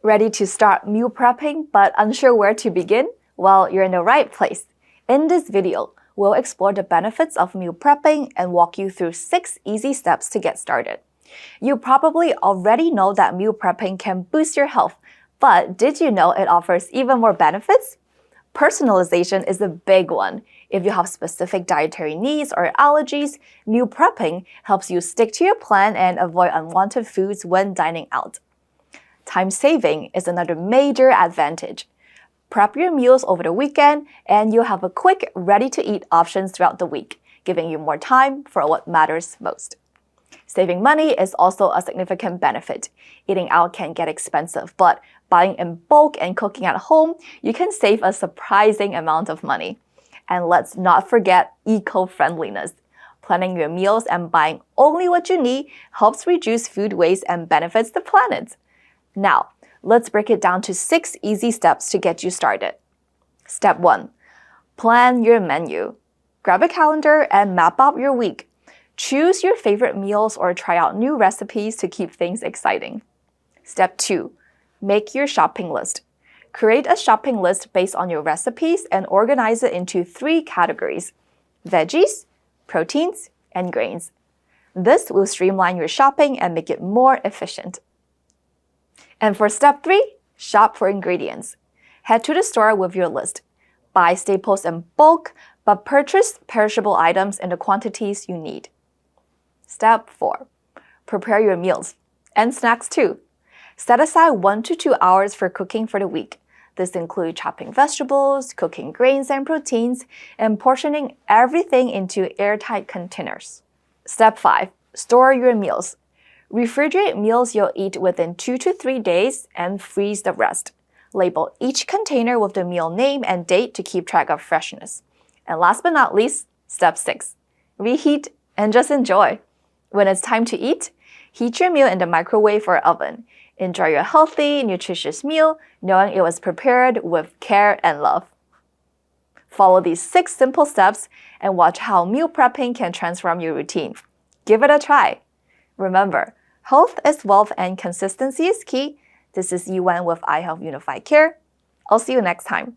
Ready to start meal prepping but unsure where to begin? Well, you're in the right place. In this video, we'll explore the benefits of meal prepping and walk you through 6 easy steps to get started. You probably already know that meal prepping can boost your health, but did you know it offers even more benefits? Personalization is a big one. If you have specific dietary needs or allergies, meal prepping helps you stick to your plan and avoid unwanted foods when dining out. Time saving is another major advantage. Prep your meals over the weekend and you'll have a quick, ready-to-eat options throughout the week, giving you more time for what matters most. Saving money is also a significant benefit. Eating out can get expensive, but buying in bulk and cooking at home, you can save a surprising amount of money. And let's not forget eco-friendliness. Planning your meals and buying only what you need helps reduce food waste and benefits the planet. Now, let's break it down to 6 easy steps to get you started. Step 1. Plan your menu. Grab a calendar and map out your week. Choose your favorite meals or try out new recipes to keep things exciting. Step 2. Make your shopping list. Create a shopping list based on your recipes and organize it into 3 categories: veggies, proteins, and grains. This will streamline your shopping and make it more efficient. And for step 3, shop for ingredients. Head to the store with your list. Buy staples in bulk, but purchase perishable items in the quantities you need. Step 4. Prepare your meals and snacks too. Set aside 1 to 2 hours for cooking for the week. This includes chopping vegetables, cooking grains and proteins, and portioning everything into airtight containers. Step 5. Store your meals. Refrigerate meals you'll eat within 2 to 3 days and freeze the rest. Label each container with the meal name and date to keep track of freshness. And last but not least, step 6. Reheat and just enjoy. When it's time to eat, heat your meal in the microwave or oven. Enjoy your healthy, nutritious meal, knowing it was prepared with care and love. Follow these 6 simple steps and watch how meal prepping can transform your routine. Give it a try. Remember, health is wealth and consistency is key. This is Yiwen with iHealth Unified Care. I'll see you next time.